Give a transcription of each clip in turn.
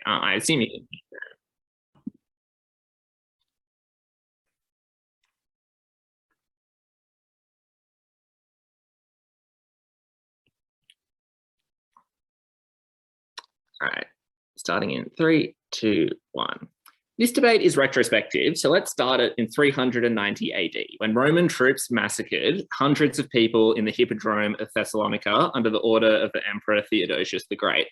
I assume you. All right, starting in three, two, one. This debate is retrospective, so let's start it in 390 AD, when Roman troops massacred hundreds of people in the Hippodrome of Thessalonica under the order of the Emperor Theodosius the Great.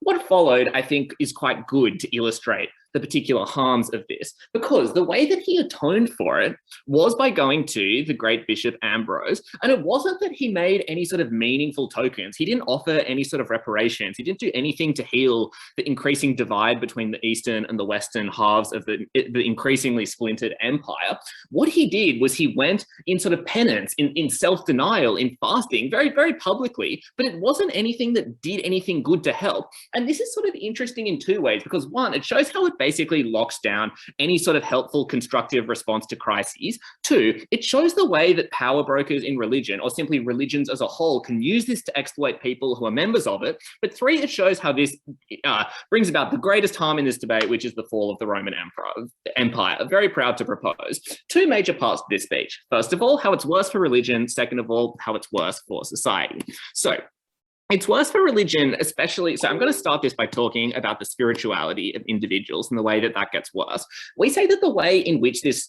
What followed, I think, is quite good to illustrate the particular harms of this, because the way that he atoned for it was by going to the great Bishop Ambrose, and it wasn't that he made any sort of meaningful tokens. He didn't offer any sort of reparations. He didn't do anything to heal the increasing divide between the eastern and the western halves of the increasingly splintered empire. What he did was he went in sort of penance, in self-denial, in fasting, very, very publicly, but it wasn't anything that did anything good to help. And this is sort of interesting in two ways, because one, it shows how it basically locks down any sort of helpful, constructive response to crises. Two, it shows the way that power brokers in religion, or simply religions as a whole, can use this to exploit people who are members of it. But three, it shows how this brings about the greatest harm in this debate, which is the fall of the Roman Empire. Very proud to propose two major parts to this speech. First of all, how it's worse for religion. Second of all, how it's worse for society. So it's worse for religion, especially. So I'm going to start this by talking about the spirituality of individuals and the way that that gets worse. We say that the way in which this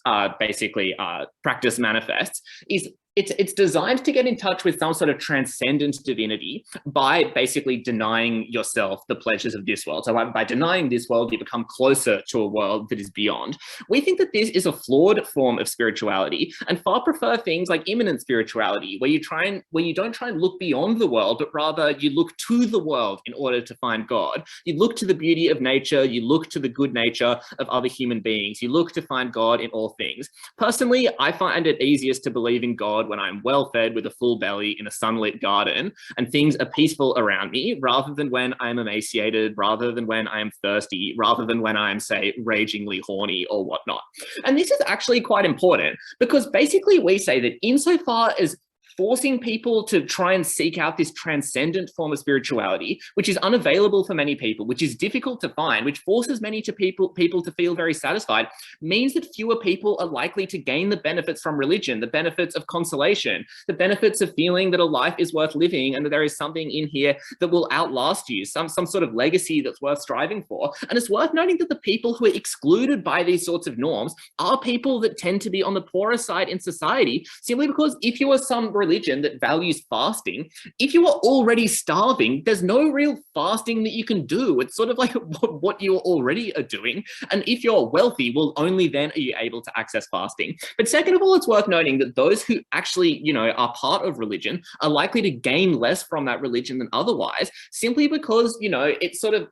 practice manifests is it's designed to get in touch with some sort of transcendent divinity by basically denying yourself the pleasures of this world. So by denying this world, you become closer to a world that is beyond. We think that this is a flawed form of spirituality, and far prefer things like immanent spirituality, where you don't try and look beyond the world, but rather you look to the world in order to find God. You look to the beauty of nature, you look to the good nature of other human beings, you look to find God in all things. Personally, I find it easiest to believe in God when I'm well fed with a full belly in a sunlit garden and things are peaceful around me, rather than when I'm emaciated, rather than when I'm thirsty, rather than when I'm, say, ragingly horny or whatnot. And this is actually quite important, because basically we say that insofar as forcing people to try and seek out this transcendent form of spirituality, which is unavailable for many people, which is difficult to find, which forces many people to feel very satisfied, means that fewer people are likely to gain the benefits from religion, the benefits of consolation, the benefits of feeling that a life is worth living and that there is something in here that will outlast you, some sort of legacy that's worth striving for. And it's worth noting that the people who are excluded by these sorts of norms are people that tend to be on the poorer side in society, simply because if you are some religion that values fasting, if you are already starving, there's no real fasting that you can do. It's sort of like what you already are doing. And if you're wealthy, well, only then are you able to access fasting. But second of all, it's worth noting that those who actually, are part of religion are likely to gain less from that religion than otherwise, simply because, it's sort of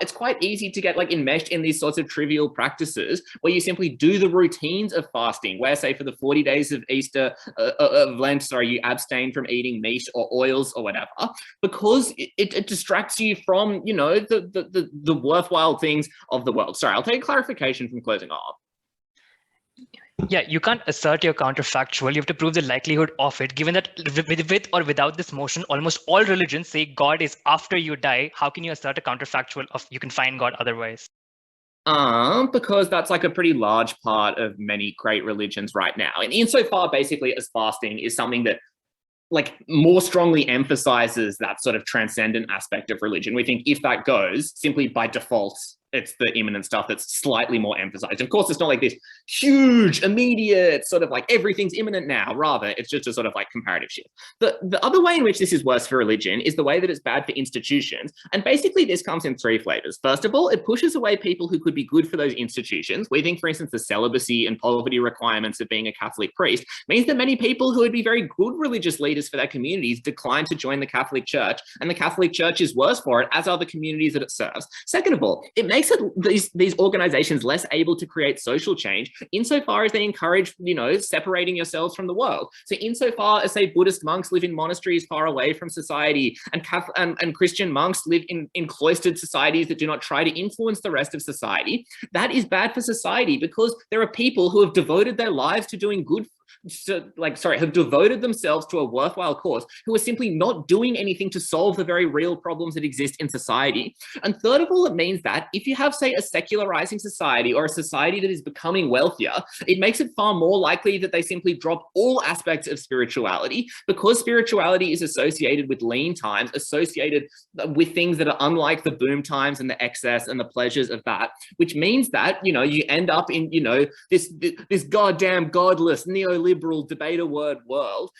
it's quite easy to get enmeshed in these sorts of trivial practices where you simply do the routines of fasting, where say for the 40 days of Easter, of Lent, you abstain from eating meat or oils or whatever, because it distracts you from, the worthwhile things of the world. Sorry, I'll take a clarification from closing off. Yeah, you can't assert your counterfactual. You have to prove the likelihood of it, given that with or without this motion, almost all religions say God is after you die. How can you assert a counterfactual of you can find God otherwise? Because that's a pretty large part of many great religions right now. And insofar basically as fasting is something that more strongly emphasizes that sort of transcendent aspect of religion, we think if that goes, simply by default, it's the imminent stuff that's slightly more emphasized. Of course, it's not this huge, immediate sort of everything's imminent now. Rather, it's just a sort of comparative shift. The other way in which this is worse for religion is the way that it's bad for institutions. And basically, this comes in three flavors. First of all, it pushes away people who could be good for those institutions. We think, for instance, the celibacy and poverty requirements of being a Catholic priest means that many people who would be very good religious leaders for their communities decline to join the Catholic Church, and the Catholic Church is worse for it, as are the communities that it serves. Second of all, it makes these organizations less able to create social change insofar as they encourage, separating yourselves from the world. So insofar as, say, Buddhist monks live in monasteries far away from society, and Christian monks live in cloistered societies that do not try to influence the rest of society, that is bad for society, because there are people who have devoted their lives to doing good have devoted themselves to a worthwhile cause, who are simply not doing anything to solve the very real problems that exist in society. And third of all, it means that if you have, say, a secularizing society or a society that is becoming wealthier, it makes it far more likely that they simply drop all aspects of spirituality, because spirituality is associated with lean times, associated with things that are unlike the boom times and the excess and the pleasures of that, which means that, you end up in, this goddamn godless neoliberal debater word world.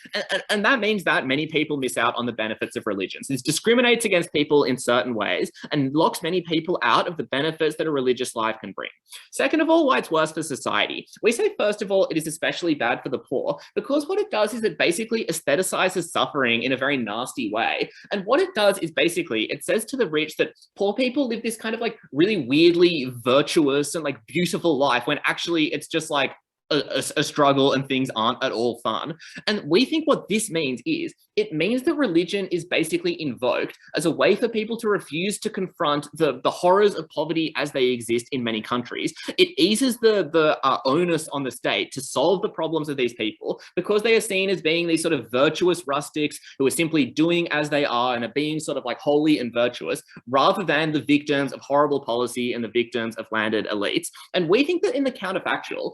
And that means that many people miss out on the benefits of religions. It discriminates against people in certain ways and locks many people out of the benefits that a religious life can bring. Second of all, why it's worse for society. We say, first of all, it is especially bad for the poor, because what it does is it basically aestheticizes suffering in a very nasty way. And what it does is basically, it says to the rich that poor people live this kind of like really weirdly virtuous and like beautiful life, when actually it's just like a struggle and things aren't at all fun. And we think what this means is, it means that religion is basically invoked as a way for people to refuse to confront the horrors of poverty as they exist in many countries. It eases the onus on the state to solve the problems of these people, because they are seen as being these sort of virtuous rustics who are simply doing as they are and are being sort of like holy and virtuous, rather than the victims of horrible policy and the victims of landed elites. And we think that in the counterfactual,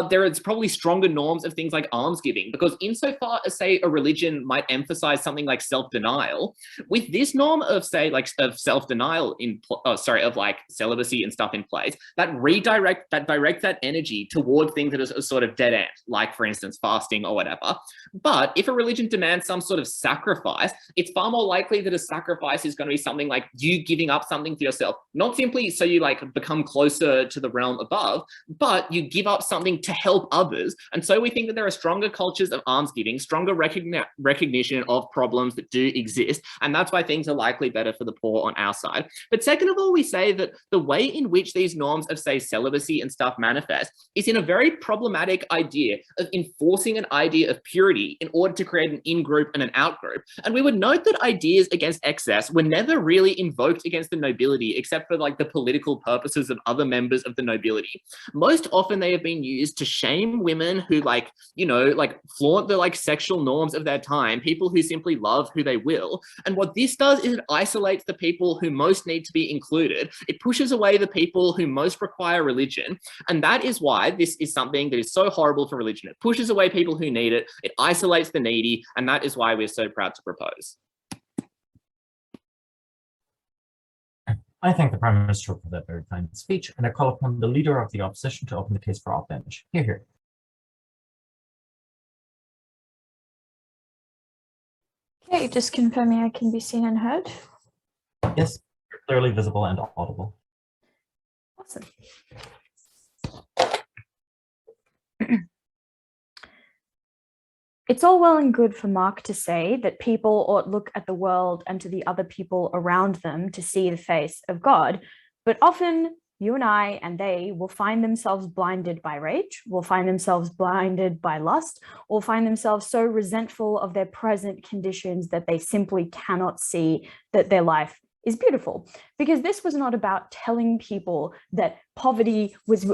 there is probably stronger norms of things like almsgiving, because insofar as, say, a religion might emphasize something like self-denial, with this norm of, say, like of self-denial of like celibacy and stuff in place, that direct that energy toward things that are sort of dead end, like for instance fasting or whatever. But if a religion demands some sort of sacrifice, it's far more likely that a sacrifice is going to be something like you giving up something for yourself, not simply so you like become closer to the realm above, but you give up something to help others. And so we think that there are stronger cultures of almsgiving, stronger recognition of problems that do exist, and that's why things are likely better for the poor on our side. But second of all, we say that the way in which these norms of, say, celibacy and stuff manifest is in a very problematic idea of enforcing an idea of purity in order to create an in-group and an out-group. And we would note that ideas against excess were never really invoked against the nobility, except for like the political purposes of other members of the nobility. Most often they have been used to shame women who like flaunt the like sexual norms of their time, people who simply love who they will. And what this does is it isolates the people who most need to be included. It pushes away the people who most require religion. And that is why this is something that is so horrible for religion. It pushes away people who need it. It isolates the needy. And that is why we're so proud to propose. I thank the Prime Minister for that very kind speech, and I call upon the Leader of the Opposition to open the case for off-bench. Hear, hear. Okay, just confirming I can be seen and heard. Yes, you're clearly visible and audible. Awesome. It's all well and good for Mark to say that people ought look at the world and to the other people around them to see the face of God, but often you and I and they will find themselves blinded by rage, will find themselves blinded by lust, will find themselves so resentful of their present conditions that they simply cannot see that their life is beautiful. Because this was not about telling people that poverty was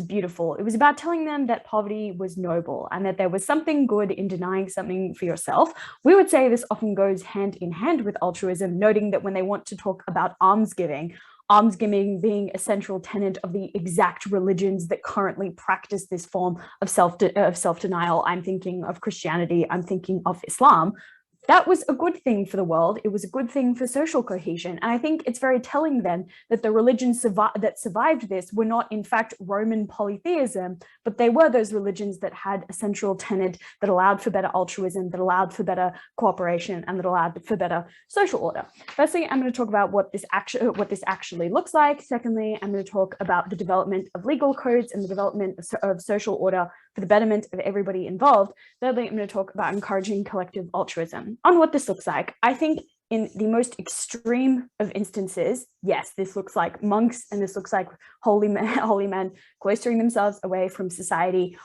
beautiful. It was about telling them that poverty was noble and that there was something good in denying something for yourself. We would say this often goes hand in hand with altruism, noting that when they want to talk about almsgiving being a central tenet of the exact religions that currently practice this form of self-denial. I'm thinking of Christianity, I'm thinking of Islam. That was a good thing for the world. It was a good thing for social cohesion. And I think it's very telling then that the religions that survived this were not in fact Roman polytheism, but they were those religions that had a central tenet that allowed for better altruism, that allowed for better cooperation, and that allowed for better social order. Firstly, I'm going to talk about what this actually looks like. Secondly, I'm going to talk about the development of legal codes and the development of social order for the betterment of everybody involved. Thirdly, I'm going to talk about encouraging collective altruism. On what this looks like, I think in the most extreme of instances, yes, this looks like monks and this looks like holy men cloistering themselves away from society,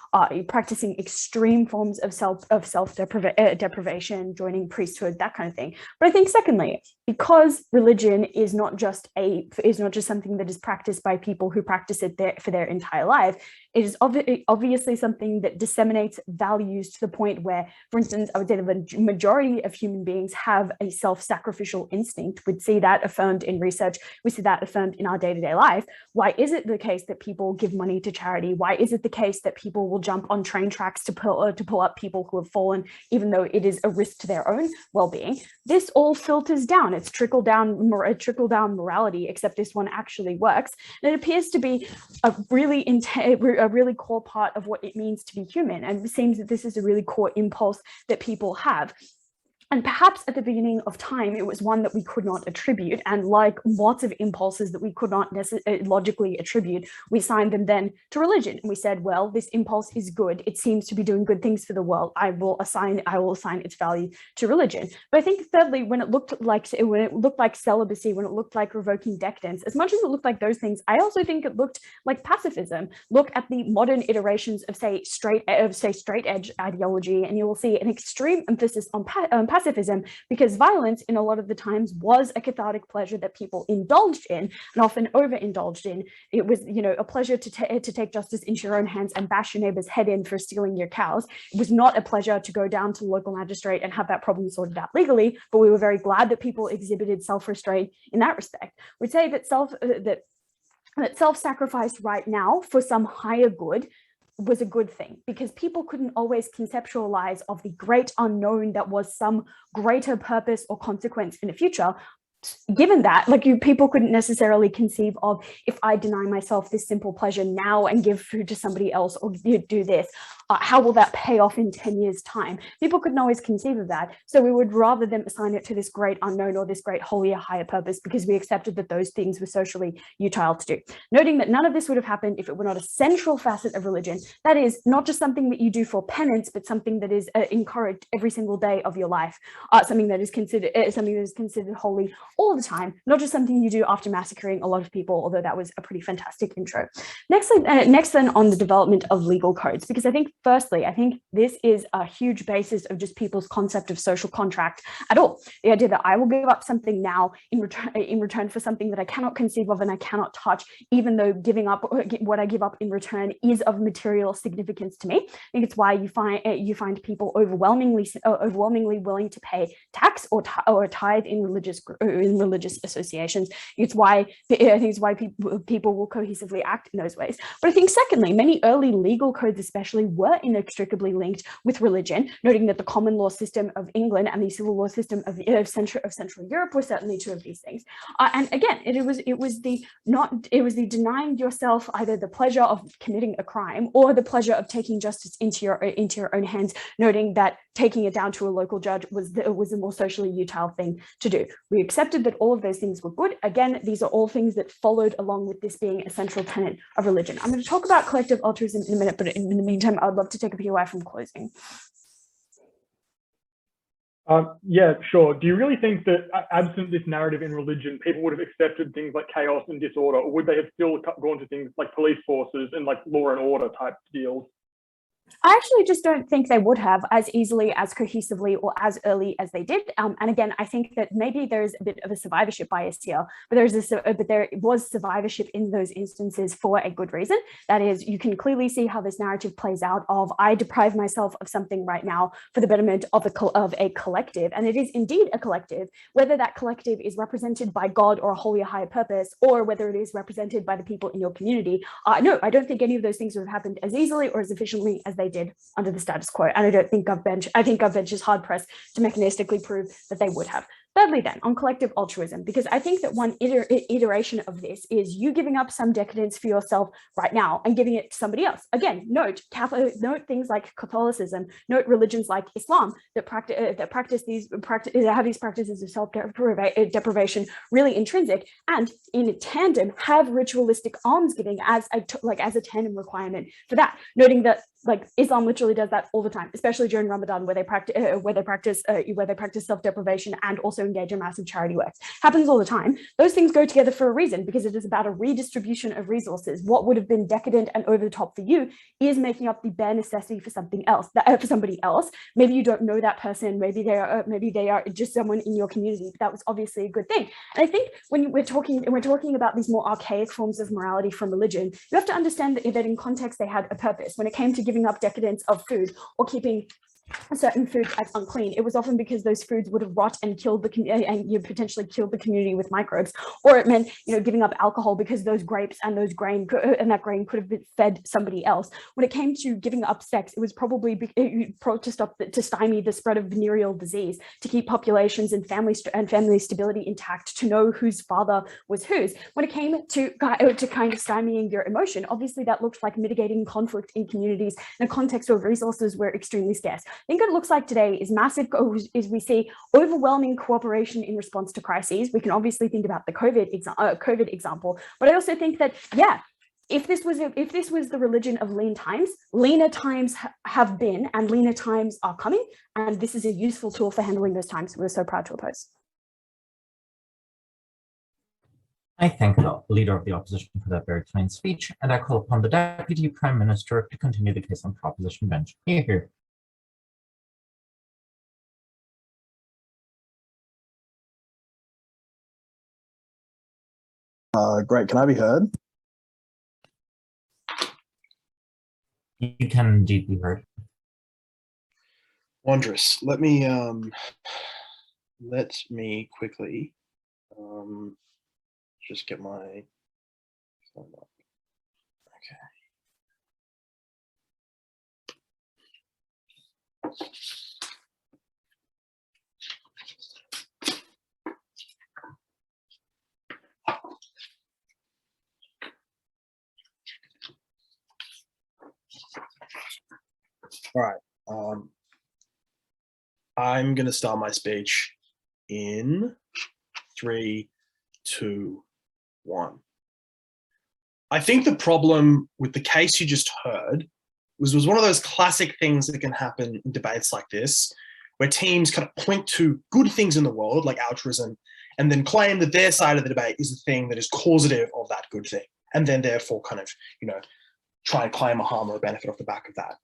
practicing extreme forms of self-deprivation, joining priesthood, that kind of thing. But I think secondly, because religion is not just something that is practiced by people who practice it for their entire life, it is obviously something that disseminates values to the point where, for instance, I would say the majority of human beings have a self-sacrificial instinct. We'd see that affirmed in research. We see that affirmed in our day-to-day life. Why is it the case that people give money to charity? Why is it the case that people will jump on train tracks to pull up people who have fallen, even though it is a risk to their own well-being? This all filters down. It's trickle down morality, except this one actually works. And it appears to be a really core part of what it means to be human. And it seems that this is a really core impulse that people have. And perhaps at the beginning of time, it was one that we could not attribute. And like lots of impulses that we could not logically attribute, we assigned them then to religion. And we said, well, this impulse is good. It seems to be doing good things for the world. I will assign its value to religion. But I think thirdly, when it looked like celibacy, when it looked like revoking decadence, as much as it looked like those things, I also think it looked like pacifism. Look at the modern iterations of say straight edge ideology, and you will see an extreme emphasis on pacifism, because violence in a lot of the times was a cathartic pleasure that people indulged in and often overindulged in. It was, a pleasure to take justice into your own hands and bash your neighbor's head in for stealing your cows. It was not a pleasure to go down to the local magistrate and have that problem sorted out legally, but we were very glad that people exhibited self-restraint in that respect. We'd say that self-sacrifice right now for some higher good was a good thing, because people couldn't always conceptualize of the great unknown that was some greater purpose or consequence in the future. Given that, people couldn't necessarily conceive of, if I deny myself this simple pleasure now and give food to somebody else, or do this, how will that pay off in 10 years' time? People couldn't always conceive of that. So we would rather them assign it to this great unknown or this great holier, higher purpose, because we accepted that those things were socially utile to do. Noting that none of this would have happened if it were not a central facet of religion. That is not just something that you do for penance, but something that is encouraged every single day of your life. Something that is considered holy all the time, not just something you do after massacring a lot of people, although that was a pretty fantastic intro. Next then on the development of legal codes, because I think this is a huge basis of just people's concept of social contract at all. The idea that I will give up something now in return for something that I cannot conceive of and I cannot touch, even though giving up what I give up in return is of material significance to me. I think it's why you find people overwhelmingly willing to pay tax or tithe in religious associations. It's why people will cohesively act in those ways. But I think secondly, many early legal codes especially were inextricably linked with religion, noting that the common law system of England and the civil law system of Central Europe were certainly two of these things. And again, it was the denying yourself either the pleasure of committing a crime or the pleasure of taking justice into your own hands, noting that taking it down to a local judge was a more socially utile thing to do. We accepted that all of those things were good. Again, these are all things that followed along with this being a central tenet of religion. I'm going to talk about collective altruism in a minute, but in the meantime, I'd love to take a POI from closing. Yeah, sure. Do you really think that absent this narrative in religion, people would have accepted things like chaos and disorder, or would they have still gone to things like police forces and like law and order type deals? I actually just don't think they would have as easily, as cohesively, or as early as they did. And again, I think that maybe there is a bit of a survivorship bias here, but there was survivorship in those instances for a good reason. That is, you can clearly see how this narrative plays out of, I deprive myself of something right now for the betterment of a collective. And it is indeed a collective, whether that collective is represented by God or a holier, higher purpose, or whether it is represented by the people in your community. No, I don't think any of those things would have happened as easily or as efficiently as they did under the status quo. And I think GovBench is hard pressed to mechanistically prove that they would have. Thirdly, then, on collective altruism, because I think that one iteration of this is you giving up some decadence for yourself right now and giving it to somebody else. Again, note things like Catholicism, note religions like Islam that have these practices of self-deprivation really intrinsic, and in tandem have ritualistic almsgiving as a tandem requirement for that. Noting that like Islam literally does that all the time, especially during Ramadan, where they practice self-deprivation and also engage in massive charity works. Happens all the time. Those things go together for a reason, because it is about a redistribution of resources. What would have been decadent and over the top for you is making up the bare necessity for something else, for somebody else. Maybe you don't know that person. Maybe they are just someone in your community. But that was obviously a good thing. And I think when we're talking about these more archaic forms of morality from religion, you have to understand that in context they had a purpose. When it came to giving up decadence of food or keeping certain foods as unclean, it was often because those foods would have rot and killed the community, and you potentially killed the community with microbes. Or it meant, giving up alcohol because those grapes and that grain could have been fed somebody else. When it came to giving up sex, it was probably to stymie the spread of venereal disease, to keep populations and family stability intact, to know whose father was whose. When it came to kind of stymieing your emotion, obviously that looked like mitigating conflict in communities in a context where resources were extremely scarce. I think what it looks like today is massive, is we see overwhelming cooperation in response to crises. We can obviously think about the COVID example, but I also think that, yeah, if this was the religion of lean times, leaner times have been, and leaner times are coming, and this is a useful tool for handling those times. We're so proud to oppose. I thank the Leader of the Opposition for that very kind speech, and I call upon the Deputy Prime Minister to continue the case on Proposition Bench. Here. Great, can I be heard? You can indeed be heard. Wondrous. Let me quickly just get my phone up. Okay. All right. I'm going to start my speech in 3, 2, 1. I think the problem with the case you just heard was one of those classic things that can happen in debates like this, where teams kind of point to good things in the world, like altruism, and then claim that their side of the debate is the thing that is causative of that good thing, and then therefore kind of, try and claim a harm or a benefit off the back of that.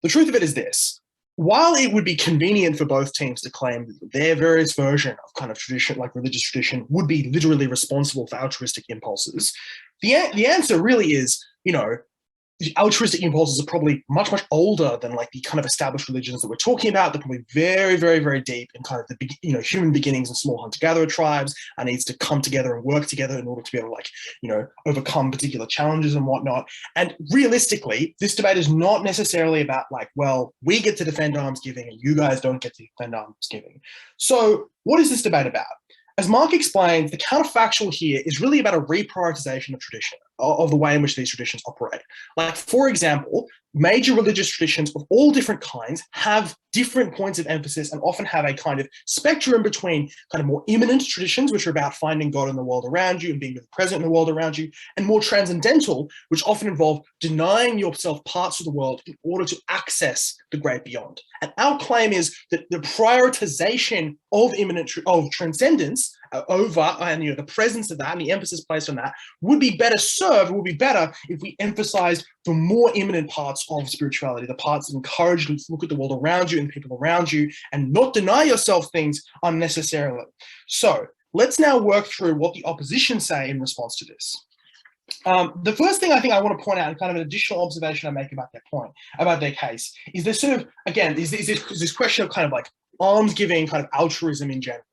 The truth of it is this: while it would be convenient for both teams to claim that their various version of kind of tradition, like religious tradition, would be literally responsible for altruistic impulses, the answer really is, the altruistic impulses are probably much, much older than like the kind of established religions that we're talking about. They're probably very, very, very deep in kind of the, human beginnings in small hunter-gatherer tribes, and needs to come together and work together in order to be able to overcome particular challenges and whatnot. And realistically, this debate is not necessarily about like, well, we get to defend almsgiving and you guys don't get to defend almsgiving. So what is this debate about? As Mark explained, the counterfactual here is really about a reprioritization of tradition, of the way in which these traditions operate. Like, for example, major religious traditions of all different kinds have different points of emphasis and often have a kind of spectrum between kind of more immanent traditions, which are about finding God in the world around you and being present in the world around you, and more transcendental, which often involve denying yourself parts of the world in order to access the great beyond. And our claim is that the prioritization of of transcendence over, and the presence of that and the emphasis placed on that would be better if we emphasized the more immanent parts of spirituality, the parts that encourage you to look at the world around you and people around you and not deny yourself things unnecessarily. So let's now work through what the opposition say in response to this. The first thing I think I want to point out, and kind of an additional observation I make about their point, about their case, is this sort of, again, is this question of kind of like almsgiving, kind of altruism in general.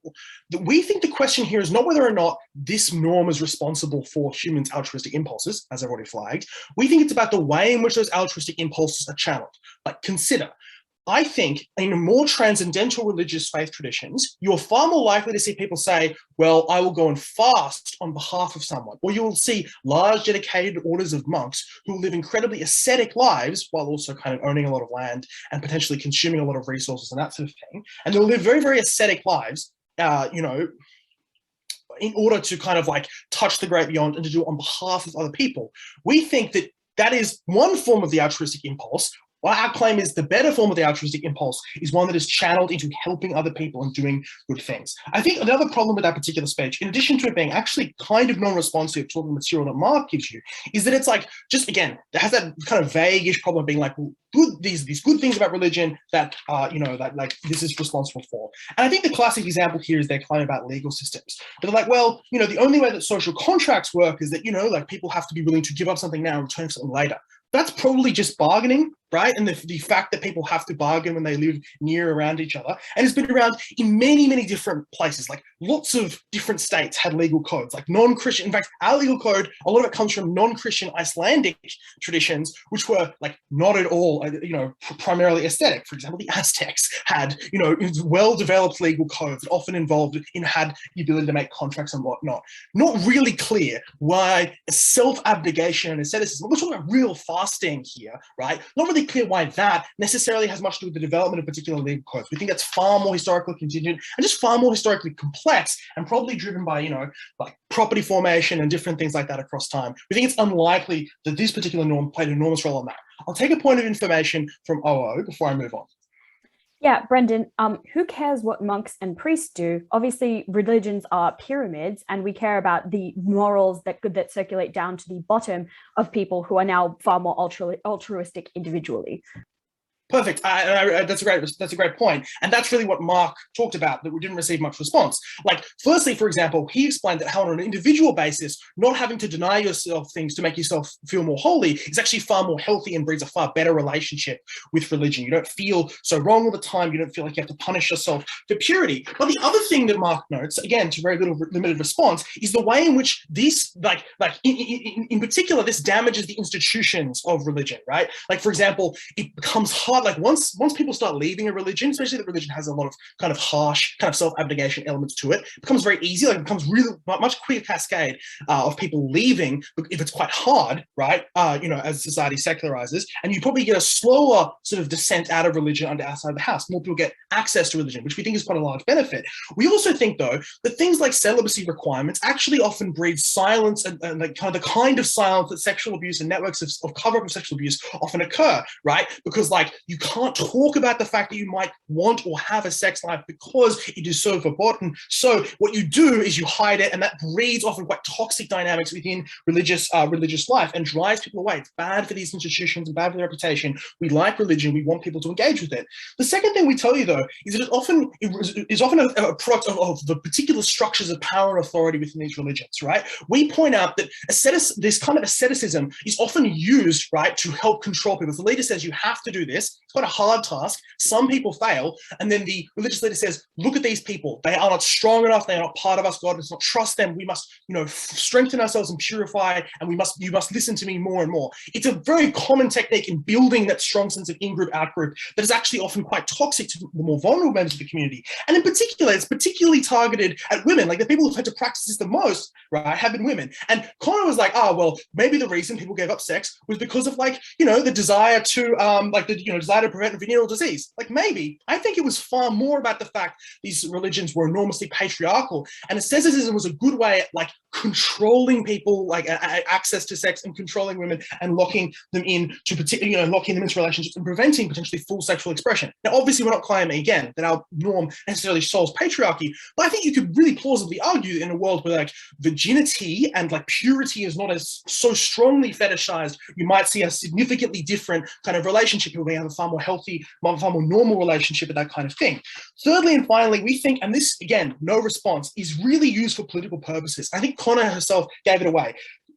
We think the question here is not whether or not this norm is responsible for humans' altruistic impulses, as I've already flagged. We think it's about the way in which those altruistic impulses are channeled. Like, consider, I think in more transcendental religious faith traditions, you're far more likely to see people say, well, I will go and fast on behalf of someone. Or you will see large dedicated orders of monks who live incredibly ascetic lives while also kind of owning a lot of land and potentially consuming a lot of resources and that sort of thing. And they'll live very, very ascetic lives, in order to kind of like touch the great beyond and to do it on behalf of other people. We think that that is one form of the altruistic impulse, Well, our claim is the better form of the altruistic impulse is one that is channeled into helping other people and doing good things. I think another problem with that particular speech, in addition to it being actually kind of non-responsive to all the material that Mark gives you, is that it's like, just again, it has that kind of vague-ish problem of being like, well, these good things about religion that, that like this is responsible for. And I think the classic example here is their claim about legal systems. But they're like, well, the only way that social contracts work is that, like people have to be willing to give up something now and return something later. That's probably just bargaining, right? And the fact that people have to bargain when they live near around each other. And it's been around in many, many different places. Like lots of different states had legal codes, like non-Christian. In fact, our legal code, a lot of it comes from non-Christian Icelandic traditions, which were like not at all, primarily aesthetic. For example, the Aztecs had, well-developed legal codes that often had the ability to make contracts and whatnot. Not really clear why self-abnegation and asceticism, we're talking about real fasting here, right? Not really clear why that necessarily has much to do with the development of particular legal codes. We think that's far more historically contingent and just far more historically complex and probably driven by, like property formation and different things like that across time. We think it's unlikely that this particular norm played an enormous role in that. I'll take a point of information from OO before I move on. Yeah, Brendan, who cares what monks and priests do? Obviously, religions are pyramids, and we care about the morals that circulate down to the bottom of people who are now far more altruistic individually. Perfect. That's a great point. And that's really what Mark talked about, that we didn't receive much response. Like, firstly, for example, he explained that how on an individual basis, not having to deny yourself things to make yourself feel more holy is actually far more healthy and breeds a far better relationship with religion. You don't feel so wrong all the time. You don't feel like you have to punish yourself for purity. But the other thing that Mark notes, again, to very limited response, is the way in which this, in particular, this damages the institutions of religion, right? Like, for example, it becomes hard. Like once people start leaving a religion, especially that religion has a lot of kind of harsh kind of self-abnegation elements to it, it becomes very easy. Like it becomes really much quicker cascade of people leaving if it's quite hard, right? As society secularizes, and you probably get a slower sort of descent out of religion under outside of the house. More people get access to religion, which we think is quite a large benefit. We also think, though, that things like celibacy requirements actually often breed silence and like kind of silence that sexual abuse and networks of cover-up of sexual abuse often occur, right? Because like you can't talk about the fact that you might want or have a sex life because it is so verboten. So what you do is you hide it, and that breeds often quite toxic dynamics within religious life and drives people away. It's bad for these institutions and bad for their reputation. We like religion. We want people to engage with it. The second thing we tell you, though, is that it is often a product of the particular structures of power and authority within these religions, right? We point out that this kind of asceticism is often used, right, to help control people. If the leader says you have to do this, it's quite a hard task. Some people fail. And then the religious leader says, look at these people. They are not strong enough. They are not part of us. God does not trust them. We must, strengthen ourselves and purify. And you must listen to me more and more. It's a very common technique in building that strong sense of in-group, out-group that is actually often quite toxic to the more vulnerable members of the community. And in particular, it's particularly targeted at women. Like the people who've had to practice this the most, right, have been women. And Conna was like, well, maybe the reason people gave up sex was because of the desire to, desire to prevent venereal disease. Like maybe. I think it was far more about the fact these religions were enormously patriarchal, and asceticism was a good way at controlling people, access to sex and controlling women and locking them into relationships and preventing potentially full sexual expression. Now, obviously, we're not claiming again that our norm necessarily solves patriarchy, but I think you could really plausibly argue that in a world where virginity and purity is not as so strongly fetishized, you might see a significantly different kind of relationship. People may have a far more healthy, far more normal relationship with that kind of thing. Thirdly and finally, we think, and this again, no response, is really used for political purposes. I think Conna herself gave it away.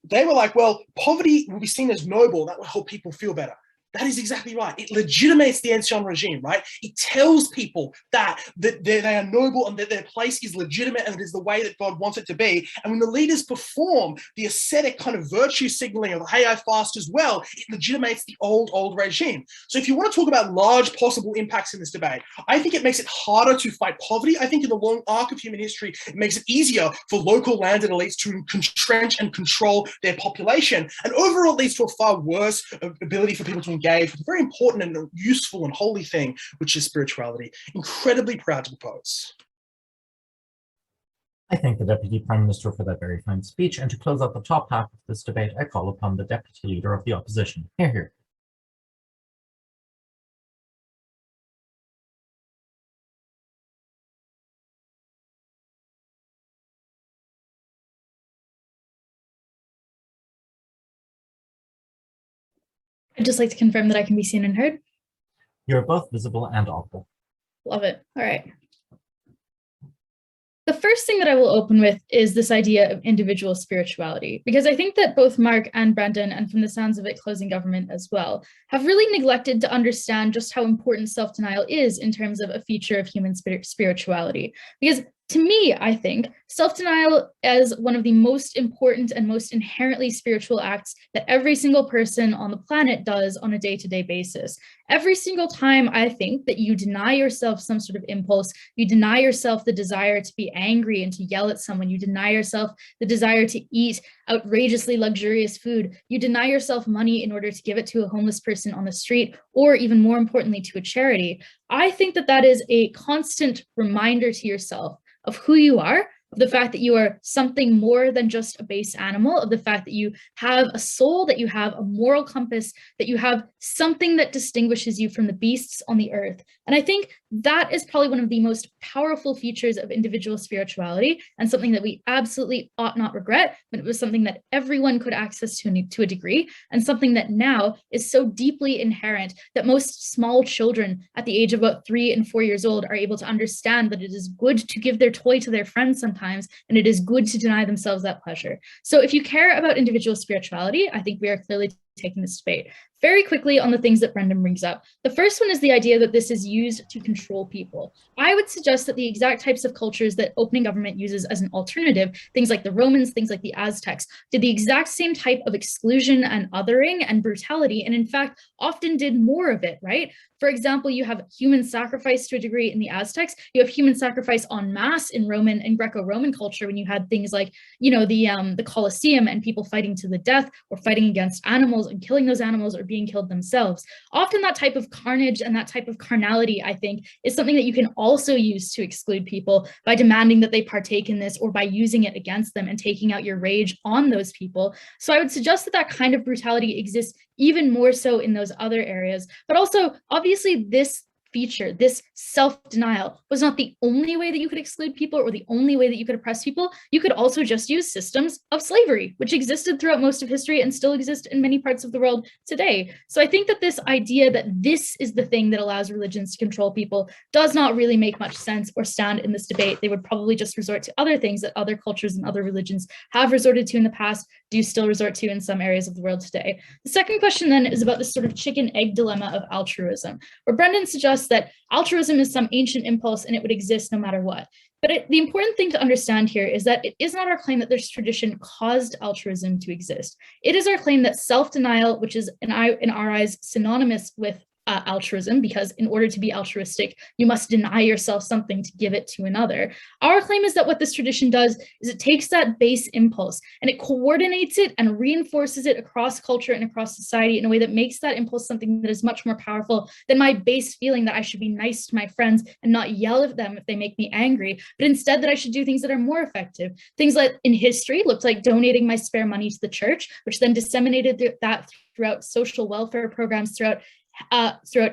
They were like, well, poverty will be seen as noble. That will help people feel better. That is exactly right. It legitimates the ancien regime, right? It tells people that they are noble and that their place is legitimate and it is the way that God wants it to be. And when the leaders perform the ascetic kind of virtue signaling of, hey, I fast as well, it legitimates the old regime. So if you want to talk about large possible impacts in this debate, I think it makes it harder to fight poverty. I think in the long arc of human history, it makes it easier for local landed elites to entrench and control their population. And overall, it leads to a far worse ability for people to engage with a very important and useful and holy thing, which is spirituality. Incredibly proud to propose. I thank the Deputy Prime Minister for that very fine speech, and to close out the top half of this debate, I call upon the Deputy Leader of the Opposition. Hear, hear. I'd just like to confirm that I can be seen and heard. You're both visible and audible. Love it. All right. The first thing that I will open with is this idea of individual spirituality, because I think that both Mark and Brendan, and from the sounds of it, closing government as well, have really neglected to understand just how important self-denial is in terms of a feature of human spirituality. Because to me, I think self-denial is one of the most important and most inherently spiritual acts that every single person on the planet does on a day-to-day basis. Every single time I think that you deny yourself some sort of impulse, you deny yourself the desire to be angry and to yell at someone, you deny yourself the desire to eat outrageously luxurious food, you deny yourself money in order to give it to a homeless person on the street, or even more importantly, to a charity. I think that that is a constant reminder to yourself of who you are, of the fact that you are something more than just a base animal, of the fact that you have a soul, that you have a moral compass, that you have something that distinguishes you from the beasts on the earth. And I think that is probably one of the most powerful features of individual spirituality, and something that we absolutely ought not regret, but it was something that everyone could access to a degree, and something that now is so deeply inherent that most small children at the age of about 3 and 4 years old are able to understand that it is good to give their toy to their friends sometimes, and it is good to deny themselves that pleasure. So if you care about individual spirituality, I think we are clearly taking this debate. Very quickly on the things that Brendan brings up. The first one is the idea that this is used to control people. I would suggest that the exact types of cultures that opening government uses as an alternative, things like the Romans, things like the Aztecs, did the exact same type of exclusion and othering and brutality, and in fact, often did more of it, right? For example, you have human sacrifice to a degree in the Aztecs. You have human sacrifice en masse in Roman and Greco-Roman culture when you had things like, you know, the Colosseum and people fighting to the death or fighting against animals and killing those animals or being killed themselves. Often that type of carnage and that type of carnality, I think, is something that you can also use to exclude people by demanding that they partake in this or by using it against them and taking out your rage on those people. So I would suggest that that kind of brutality exists even more so in those other areas. But also, obviously, this feature, this self-denial, was not the only way that you could exclude people or the only way that you could oppress people. You could also just use systems of slavery, which existed throughout most of history and still exist in many parts of the world today. So I think that this idea that this is the thing that allows religions to control people does not really make much sense or stand in this debate. They would probably just resort to other things that other cultures and other religions have resorted to in the past, do still resort to in some areas of the world today. The second question then is about this sort of chicken-egg dilemma of altruism, where Brendan suggests that altruism is some ancient impulse and it would exist no matter what. But the important thing to understand here is that it is not our claim that this tradition caused altruism to exist. It is our claim that self-denial, which is in our eyes synonymous with altruism, because in order to be altruistic, you must deny yourself something to give it to another. Our claim is that what this tradition does is it takes that base impulse and it coordinates it and reinforces it across culture and across society in a way that makes that impulse something that is much more powerful than my base feeling that I should be nice to my friends and not yell at them if they make me angry, but instead that I should do things that are more effective. Things that in history looked like donating my spare money to the church, which then disseminated that throughout social welfare programs, throughout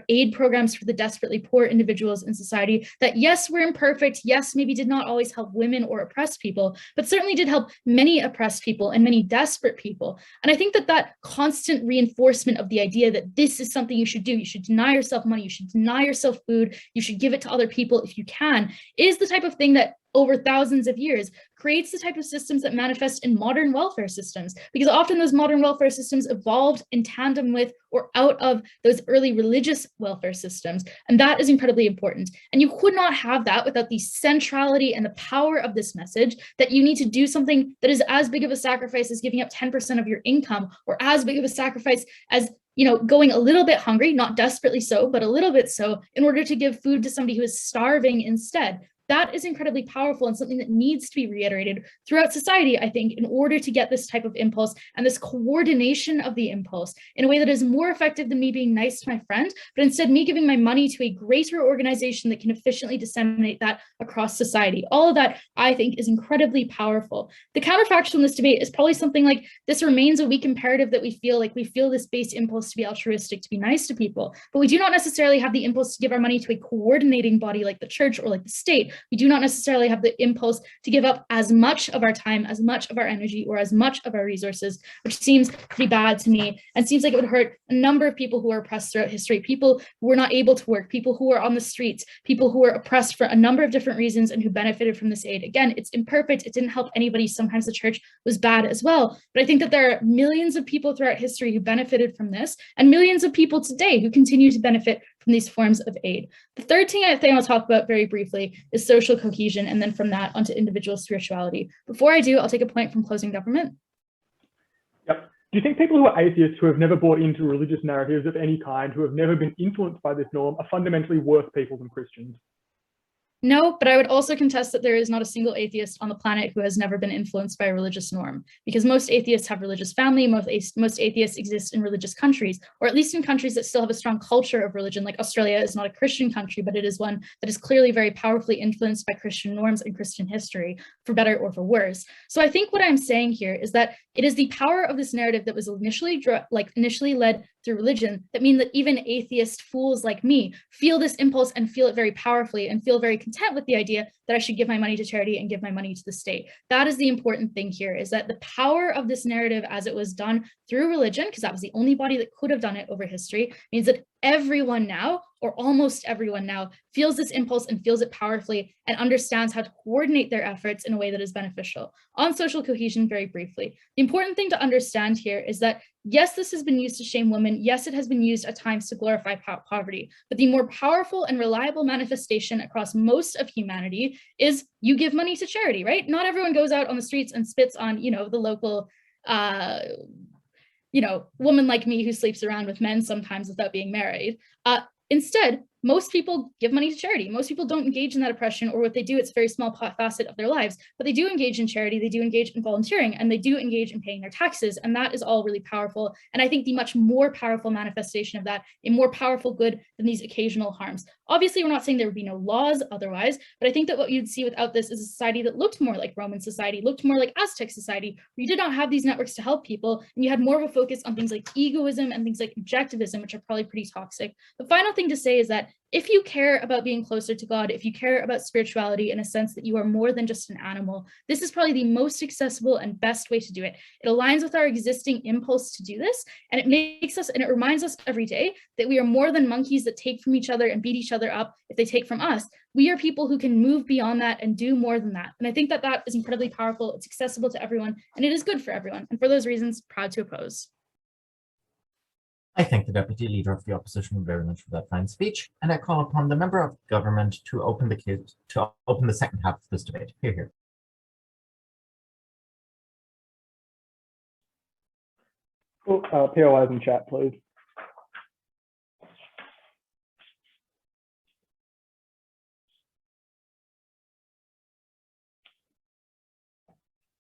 aid programs for the desperately poor individuals in society that, yes, were imperfect, yes, maybe did not always help women or oppressed people, but certainly did help many oppressed people and many desperate people. And I think that that constant reinforcement of the idea that this is something you should do, you should deny yourself money, you should deny yourself food, you should give it to other people if you can, is the type of thing that over thousands of years creates the type of systems that manifest in modern welfare systems, because often those modern welfare systems evolved in tandem with or out of those early religious welfare systems. And that is incredibly important. And you could not have that without the centrality and the power of this message that you need to do something that is as big of a sacrifice as giving up 10% of your income, or as big of a sacrifice as, you know, going a little bit hungry, not desperately so, but a little bit so, in order to give food to somebody who is starving instead. That is incredibly powerful and something that needs to be reiterated throughout society, I think, in order to get this type of impulse and this coordination of the impulse in a way that is more effective than me being nice to my friend, but instead me giving my money to a greater organization that can efficiently disseminate that across society. All of that, I think, is incredibly powerful. The counterfactual in this debate is probably something like, this remains a weak imperative that we feel this base impulse to be altruistic, to be nice to people, but we do not necessarily have the impulse to give our money to a coordinating body like the church or like the state, we do not necessarily have the impulse to give up as much of our time, as much of our energy, or as much of our resources, which seems pretty bad to me and seems like it would hurt a number of people who were oppressed throughout history, people who were not able to work, people who were on the streets, people who were oppressed for a number of different reasons and who benefited from this aid. Again, it's imperfect. It didn't help anybody. Sometimes the church was bad as well. But I think that there are millions of people throughout history who benefited from this, and millions of people today who continue to benefit from these forms of aid. The third thing I'll talk about very briefly is social cohesion, and then from that onto individual spirituality. Before I do, I'll take a point from closing government. Yep. Do you think people who are atheists, who have never bought into religious narratives of any kind, who have never been influenced by this norm, are fundamentally worse people than Christians? No, but I would also contest that there is not a single atheist on the planet who has never been influenced by a religious norm, because most atheists have religious family, most atheists exist in religious countries, or at least in countries that still have a strong culture of religion. Like Australia is not a Christian country, but it is one that is clearly very powerfully influenced by Christian norms and Christian history, for better or for worse. So I think what I'm saying here is that it is the power of this narrative that was initially led through religion that mean that even atheist fools like me feel this impulse and feel it very powerfully and feel very content with the idea that I should give my money to charity and give my money to the state. That is the important thing here, is that the power of this narrative as it was done through religion, because that was the only body that could have done it over history, means that everyone now, or almost everyone now, feels this impulse and feels it powerfully and understands how to coordinate their efforts in a way that is beneficial. On social cohesion, very briefly, the important thing to understand here is that yes, this has been used to shame women. Yes, it has been used at times to glorify poverty, but the more powerful and reliable manifestation across most of humanity is you give money to charity, right? Not everyone goes out on the streets and spits on, the local, woman like me who sleeps around with men sometimes without being married. Instead, most people give money to charity. Most people don't engage in that oppression, or what they do, it's a very small facet of their lives, but they do engage in charity, they do engage in volunteering, and they do engage in paying their taxes. And that is all really powerful. And I think the much more powerful manifestation of that, a more powerful good than these occasional harms. Obviously, we're not saying there would be no laws otherwise, but I think that what you'd see without this is a society that looked more like Roman society, looked more like Aztec society, where you did not have these networks to help people, and you had more of a focus on things like egoism and things like objectivism, which are probably pretty toxic. The final thing to say is that if you care about being closer to God, if you care about spirituality in a sense that you are more than just an animal, this is probably the most accessible and best way to do it. It aligns with our existing impulse to do this, and it reminds us every day that we are more than monkeys that take from each other and beat each other up if they take from us. We are people who can move beyond that and do more than that. And I think that that is incredibly powerful. It's accessible to everyone, and it is good for everyone. And for those reasons, proud to oppose. I thank the Deputy Leader of the Opposition very much for that fine speech, and I call upon the Member of Government to open the second half of this debate. Hear, hear. Cool. POIs in chat, please.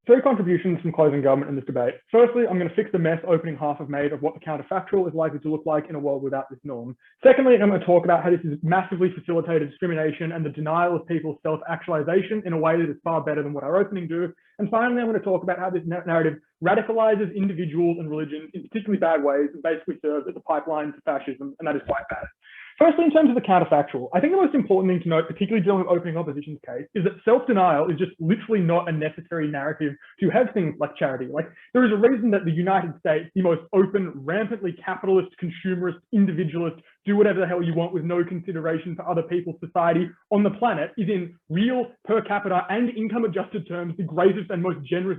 Three contributions from closing government in this debate. Firstly, I'm going to fix the mess opening half have made of what the counterfactual is likely to look like in a world without this norm. Secondly, I'm going to talk about how this has massively facilitated discrimination and the denial of people's self-actualization in a way that is far better than what our opening do. And finally, I'm going to talk about how this narrative radicalizes individuals and religions in particularly bad ways and basically serves as a pipeline to fascism, and that is quite bad. Firstly, in terms of the counterfactual, I think the most important thing to note, particularly dealing with opening opposition's case, is that self-denial is just literally not a necessary narrative to have things like charity. Like, there is a reason that the United States, the most open, rampantly capitalist, consumerist, individualist, do whatever the hell you want with no consideration for other people's society on the planet, is in real per capita and income adjusted terms the greatest and most generous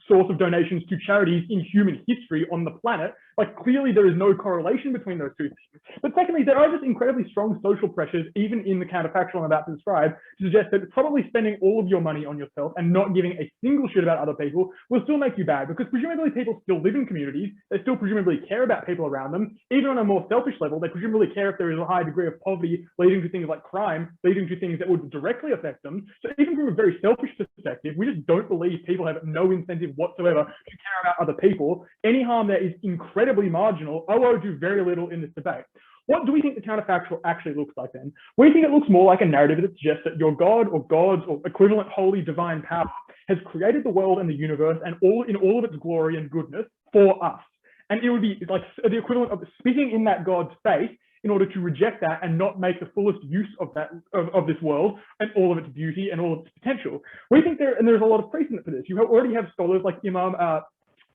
source of donations to charities in human history on the planet. Like, clearly there is no correlation between those two things. But secondly, there are just incredibly strong social pressures, even in the counterfactual I'm about to describe, to suggest that probably spending all of your money on yourself and not giving a single shit about other people will still make you bad, because presumably people still live in communities, they still presumably care about people around them. Even on a more selfish level, they presumably care if there is a high degree of poverty leading to things like crime, leading to things that would directly affect them. So even from a very selfish perspective, we just don't believe people have no incentive whatsoever to care about other people. Any harm there is incredibly marginal. OO do very little in this debate. What do we think the counterfactual actually looks like then? We think it looks more like a narrative that suggests that your God or gods or equivalent holy divine power has created the world and the universe and in all of its glory and goodness for us. And it would be like the equivalent of spitting in that God's face in order to reject that and not make the fullest use of that of this world and all of its beauty and all of its potential. We think there's a lot of precedent for this. You already have scholars like Imam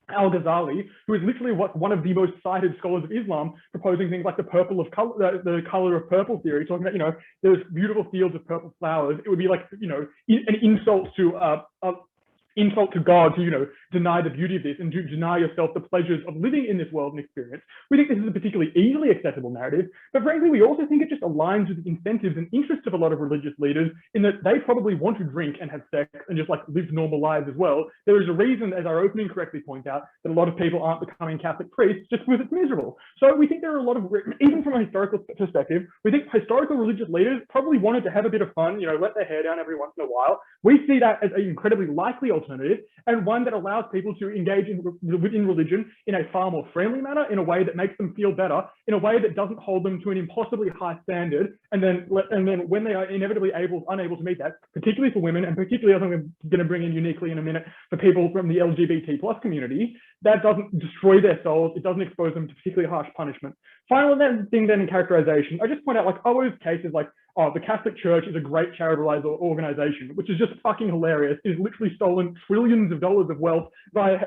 Al-Ghazali, who is literally one of the most cited scholars of Islam, proposing things like the color of purple theory, talking about, there's beautiful fields of purple flowers. It would be like, an insult to God to, deny the beauty of this and to deny yourself the pleasures of living in this world and experience. We think this is a particularly easily accessible narrative, but frankly, we also think it just aligns with the incentives and interests of a lot of religious leaders in that they probably want to drink and have sex and just like live normal lives as well. There is a reason, as our opening correctly points out, that a lot of people aren't becoming Catholic priests just because it's miserable. So we think there are a lot of, even from a historical perspective, we think historical religious leaders probably wanted to have a bit of fun, let their hair down every once in a while. We see that as an incredibly likely alternative, and one that allows people to engage within religion in a far more friendly manner, in a way that makes them feel better, in a way that doesn't hold them to an impossibly high standard, and then when they are inevitably unable to meet that, particularly for women, and particularly, I think I'm going to bring in uniquely in a minute, for people from the LGBT+ community, that doesn't destroy their souls, it doesn't expose them to particularly harsh punishment. Final thing then in characterization, I just point out, like, always cases like, the Catholic Church is a great charitable organization, which is just fucking hilarious. It's literally stolen trillions of dollars of wealth via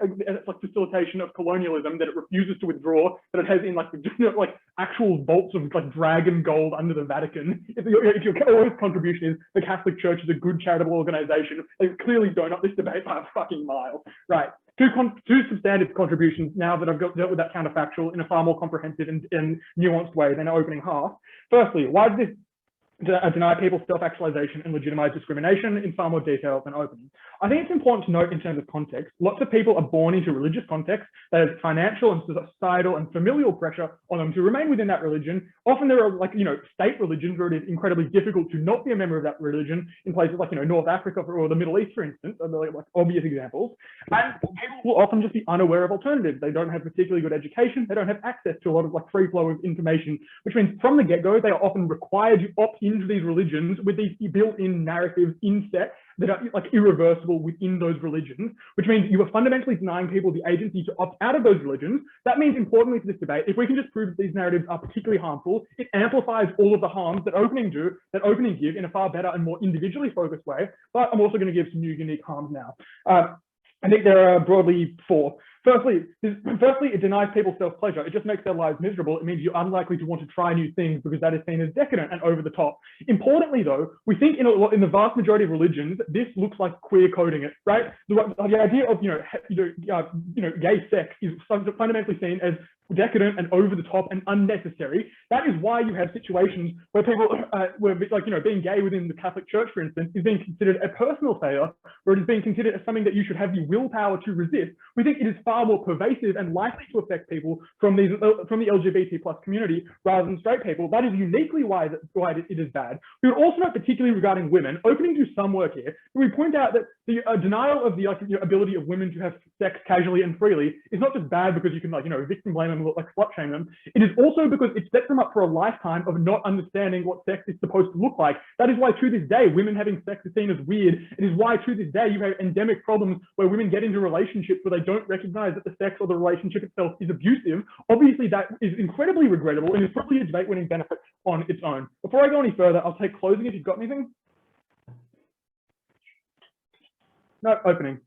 facilitation of colonialism that it refuses to withdraw, that it has in actual vaults of dragon gold under the Vatican. If your always contribution is the Catholic Church is a good charitable organization, they clearly don't up this debate by a fucking mile. Right. Two substantive contributions now that I've dealt with that counterfactual in a far more comprehensive and nuanced way than our opening half. Firstly, why does this deny people self-actualization and legitimize discrimination in far more detail than opening? I think it's important to note in terms of context, lots of people are born into religious contexts that has financial and societal and familial pressure on them to remain within that religion. Often there are state religions where it is incredibly difficult to not be a member of that religion in places like, North Africa or the Middle East, for instance, are like obvious examples. And people will often just be unaware of alternatives. They don't have particularly good education. They don't have access to a lot of free flow of information, which means from the get-go, they are often required to opt into these religions with these built-in narratives inset that are irreversible within those religions, which means you are fundamentally denying people the agency to opt out of those religions. That means, importantly for this debate, if we can just prove that these narratives are particularly harmful, it amplifies all of the harms that opening give in a far better and more individually focused way. But I'm also going to give some new unique harms now. I think there are broadly four. Firstly, it denies people self-pleasure. It just makes their lives miserable. It means you're unlikely to want to try new things because that is seen as decadent and over the top. Importantly, though, we think in the vast majority of religions, this looks like queer coding it, right? The idea of gay sex is fundamentally seen as decadent and over the top and unnecessary. That is why you have situations where people, being gay within the Catholic Church, for instance, is being considered a personal failure, where it is being considered as something that you should have the willpower to resist. We think it is far more pervasive and likely to affect people from the LGBT+ community rather than straight people. That is uniquely why it is bad. We would also note, particularly regarding women, opening to some work here, we point out that the denial of the ability of women to have sex casually and freely is not just bad because you can victim blame them, slut shame them. It is also because it sets them up for a lifetime of not understanding what sex is supposed to look like. That is why to this day women having sex is seen as weird. It is why to this day you have endemic problems where women get into relationships where they don't recognize that the sex or the relationship itself is abusive. Obviously that is incredibly regrettable and is probably a debate-winning benefit on its own. Before I go any further, I'll take closing if you've got anything. No, opening.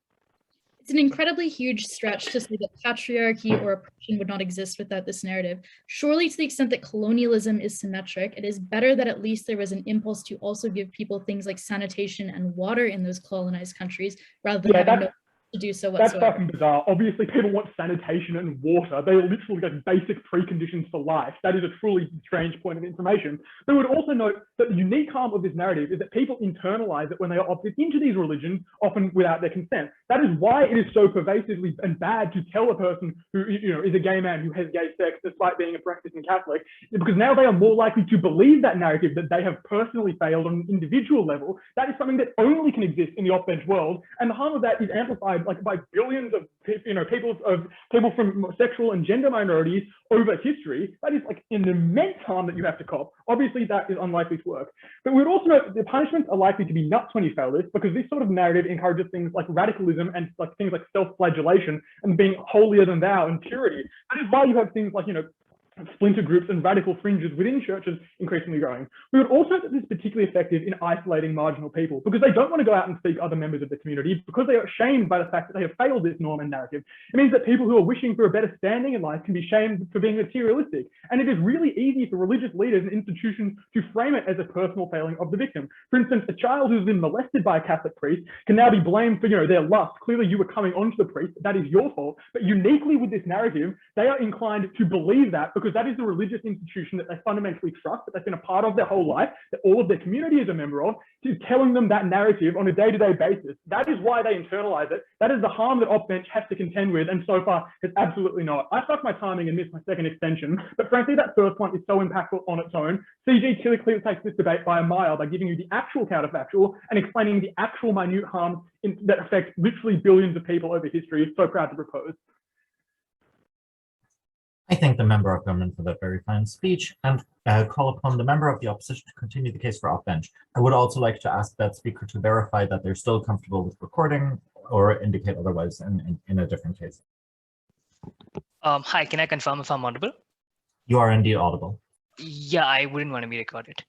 It's an incredibly huge stretch to say that patriarchy or oppression would not exist without this narrative. Surely, to the extent that colonialism is symmetric, it is better that at least there was an impulse to also give people things like sanitation and water in those colonized countries, rather than having no to do so whatsoever. That's fucking bizarre. Obviously, people want sanitation and water. They are literally like basic preconditions for life. That is a truly strange point of information. But we would also note that the unique harm of this narrative is that people internalize it when they are opted into these religions, often without their consent. That is why it is so pervasively and bad to tell a person who is a gay man who has gay sex despite being a practicing Catholic, because now they are more likely to believe that narrative that they have personally failed on an individual level. That is something that only can exist in the off-bench world, and the harm of that is amplified by billions of people from sexual and gender minorities over history. That is an immense harm that you have to cop. Obviously, that is unlikely to work. But we would also note that the punishments are likely to be nuts when you fail this, because this sort of narrative encourages things like radicalism and things like self-flagellation and being holier than thou and purity. That is why you have things like splinter groups and radical fringes within churches increasingly growing. We would also say that this is particularly effective in isolating marginal people because they don't want to go out and seek other members of the community because they are shamed by the fact that they have failed this norm and narrative. It means that people who are wishing for a better standing in life can be shamed for being materialistic. And it is really easy for religious leaders and institutions to frame it as a personal failing of the victim. For instance, a child who's been molested by a Catholic priest can now be blamed for, their lust. Clearly you were coming onto the priest, that is your fault. But uniquely with this narrative, they are inclined to believe that because that is the religious institution that they fundamentally trust, that they've been a part of their whole life, that all of their community is a member of, is telling them that narrative on a day-to-day basis. That is why they internalize it. That is the harm that Opbench has to contend with, and so far has absolutely not. I fucked my timing and missed my second extension, but frankly, that first one is so impactful on its own. CG clearly takes this debate by a mile by giving you the actual counterfactual and explaining the actual minute harms that affect literally billions of people over history. So proud to propose. I thank the member of government for that very fine speech and call upon the member of the opposition to continue the case for Opbench. I would also like to ask that speaker to verify that they're still comfortable with recording or indicate otherwise in a different case. Hi, can I confirm if I'm audible? You are indeed audible. Yeah, I wouldn't want to be recorded.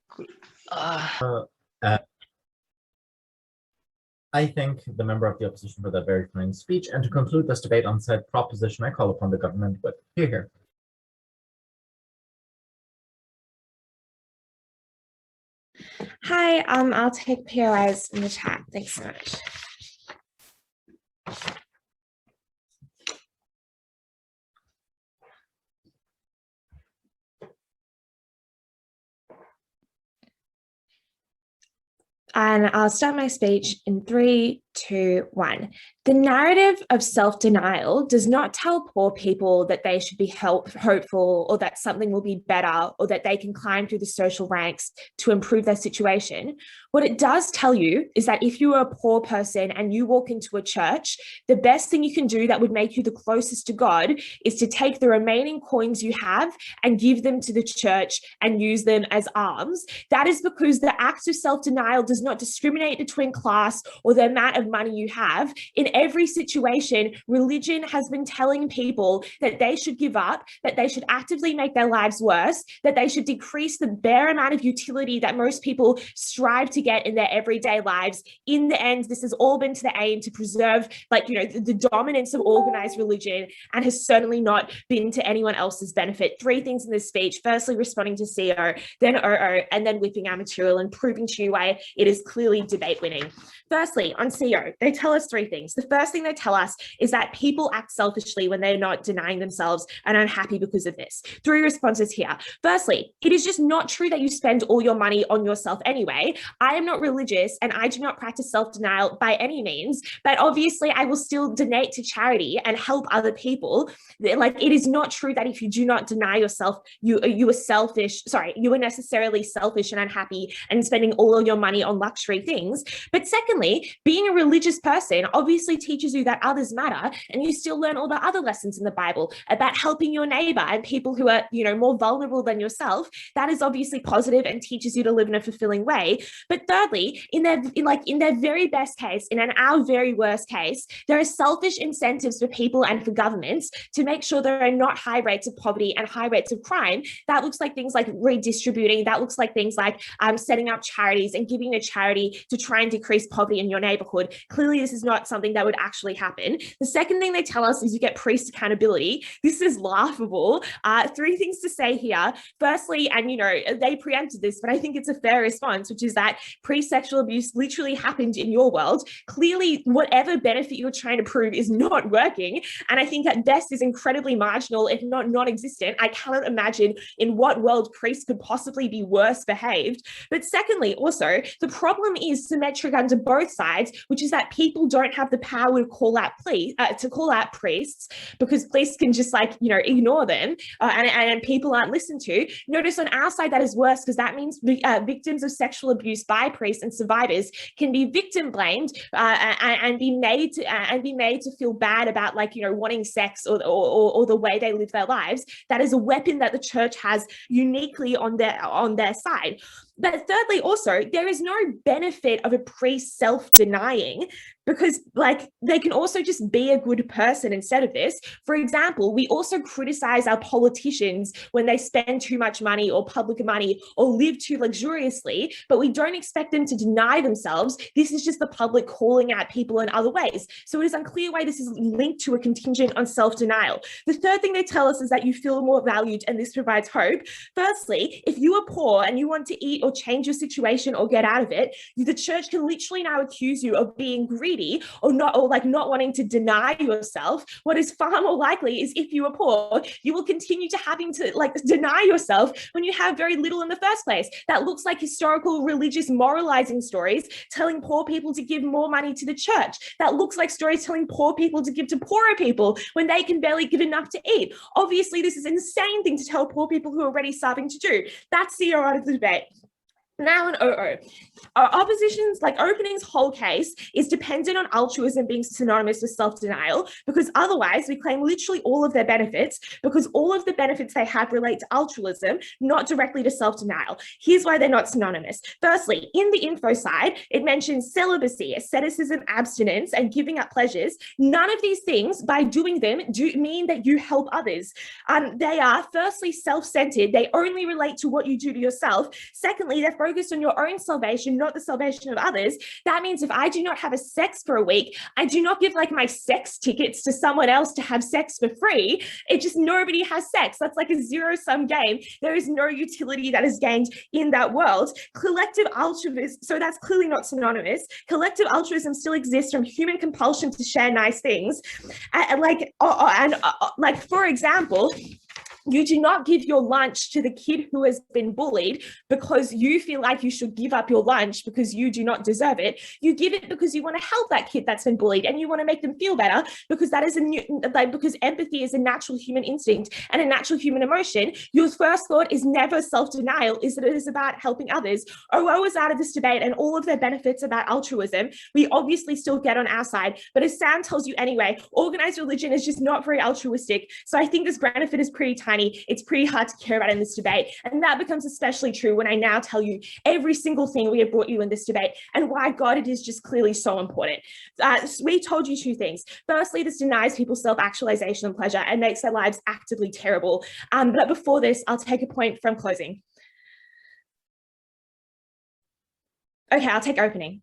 Cool. I thank the member of the opposition for that very fine speech, and to conclude this debate on said proposition, I call upon the government with hear. Hi, I'll take POIs in the chat. Thanks so much. And I'll start my speech in 3, 2, 1. The narrative of self-denial does not tell poor people that they should be hopeful or that something will be better or that they can climb through the social ranks to improve their situation. What it does tell you is that if you are a poor person and you walk into a church, the best thing you can do that would make you the closest to God is to take the remaining coins you have and give them to the church and use them as alms. That is because the act of self-denial does not discriminate between class or the amount of money you have. In every situation, religion has been telling people that they should give up, that they should actively make their lives worse, that they should decrease the bare amount of utility that most people strive to get in their everyday lives. In the end, this has all been to the aim to preserve, the dominance of organized religion, and has certainly not been to anyone else's benefit. 3 things in this speech: firstly, responding to CO, then OO, and then whipping our material and proving to you why it is clearly debate winning. Firstly, on CO, they tell us 3 things. The first thing they tell us is that people act selfishly when they're not denying themselves and unhappy because of this. 3 responses here. Firstly, it is just not true that you spend all your money on yourself anyway. I am not religious and I do not practice self-denial by any means, but obviously I will still donate to charity and help other people. It is not true that if you do not deny yourself, you are selfish. Sorry, you are necessarily selfish and unhappy and spending all of your money on luxury things. But secondly, being a religious person obviously teaches you that others matter, and you still learn all the other lessons in the Bible about helping your neighbor and people who are, more vulnerable than yourself. That is obviously positive and teaches you to live in a fulfilling way. But thirdly, in their very best case, in our very worst case, there are selfish incentives for people and for governments to make sure there are not high rates of poverty and high rates of crime. That looks like things like redistributing. That looks like things like setting up charities and giving a charity to try and decrease poverty in your neighborhood. Clearly, this is not something that would actually happen. The second thing they tell us is you get priest accountability. This is laughable. 3 things to say here. Firstly, and they preempted this, but I think it's a fair response, which is that priest sexual abuse literally happened in your world. Clearly, whatever benefit you're trying to prove is not working. And I think at best is incredibly marginal, if not non-existent. I cannot imagine in what world priests could possibly be worse behaved. But secondly, also, the problem is symmetric under both sides, which is that people don't have the power to call out priests because priests can just ignore them and people aren't listened to. Notice on our side that is worse because that means victims of sexual abuse by priests and survivors can be victim blamed and be made to feel bad about wanting sex or the way they live their lives. That is a weapon that the church has uniquely on their side. But thirdly, also, there is no benefit of a priest self-denying because like they can also just be a good person instead of this. For example, we also criticize our politicians when they spend too much money or public money or live too luxuriously, but we don't expect them to deny themselves. This is just the public calling out people in other ways. So it is unclear why this is linked to a contingent on self-denial. The third thing they tell us is that you feel more valued, and this provides hope. Firstly, if you are poor and you want to eat or change your situation or get out of it, the church can literally now accuse you of being greedy or not wanting to deny yourself. What is far more likely is if you are poor, you will continue to having to like deny yourself when you have very little in the first place. That looks like historical religious moralizing stories telling poor people to give more money to the church. That looks like stories telling poor people to give to poorer people when they can barely give enough to eat. Obviously, this is an insane thing to tell poor people who are already starving to do. That's the out of the debate. Now an OO. Our opposition's opening's whole case is dependent on altruism being synonymous with self-denial, because otherwise we claim literally all of their benefits, because all of the benefits they have relate to altruism, not directly to self-denial. Here's why they're not synonymous. Firstly, in the info side, it mentions celibacy, asceticism, abstinence, and giving up pleasures. None of these things, by doing them, do mean that you help others. They are firstly self-centered. They only relate to what you do to yourself. Secondly, they're focused on your own salvation, not the salvation of others. That means if I do not have a sex for a week, I do not give my sex tickets to someone else to have sex for free. It just, nobody has sex. That's like a zero-sum game. There is no utility that is gained in that world. Collective altruism, so that's clearly not synonymous. Collective altruism still exists from human compulsion to share nice things. For example, you do not give your lunch to the kid who has been bullied because you feel like you should give up your lunch because you do not deserve it. You give it because you want to help that kid that's been bullied and you want to make them feel better, because that is because empathy is a natural human instinct and a natural human emotion. Your first thought is never self-denial, is that it is about helping others. OO is out of this debate, and all of their benefits about altruism we obviously still get on our side. But as Sam tells you anyway, organized religion is just not very altruistic. So I think this benefit is pretty tiny. It's pretty hard to care about in this debate. And that becomes especially true when I now tell you every single thing we have brought you in this debate and why God, it is just clearly so important. We told you two things. Firstly, this denies people self-actualization and pleasure and makes their lives actively terrible. But before this, I'll take a point from closing. Okay, I'll take opening.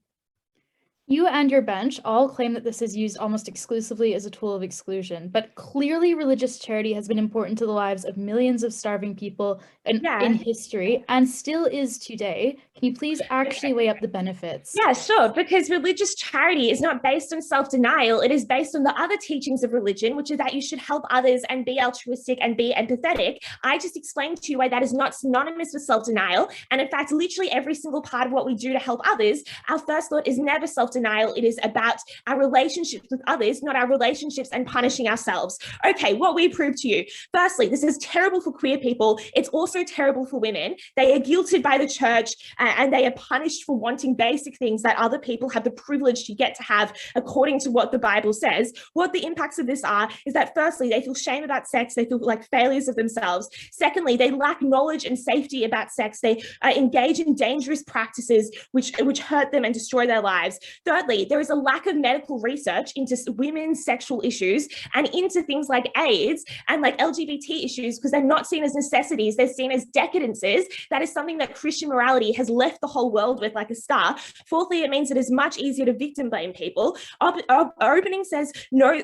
You and your bench all claim that this is used almost exclusively as a tool of exclusion, but clearly religious charity has been important to the lives of millions of starving people in history and still is today. Can you please actually weigh up the benefits? Yeah, sure, because religious charity is not based on self-denial. It is based on the other teachings of religion, which is that you should help others and be altruistic and be empathetic. I just explained to you why that is not synonymous with self-denial. And in fact, literally every single part of what we do to help others, our first thought is never self-denial. It is about our relationships with others, not our relationships and punishing ourselves. Okay, what we prove to you. Firstly, this is terrible for queer people. It's also terrible for women. They are guilted by the church and they are punished for wanting basic things that other people have the privilege to get to have according to what the Bible says. What the impacts of this are is that firstly, they feel shame about sex. They feel like failures of themselves. Secondly, they lack knowledge and safety about sex. They engage in dangerous practices which hurt them and destroy their lives. Thirdly, there is a lack of medical research into women's sexual issues and into things like AIDS and like LGBT issues, because they're not seen as necessities. They're seen as decadences. That is something that Christian morality has left the whole world with like a star. Fourthly, it means it is much easier to victim blame people. Our opening says, no,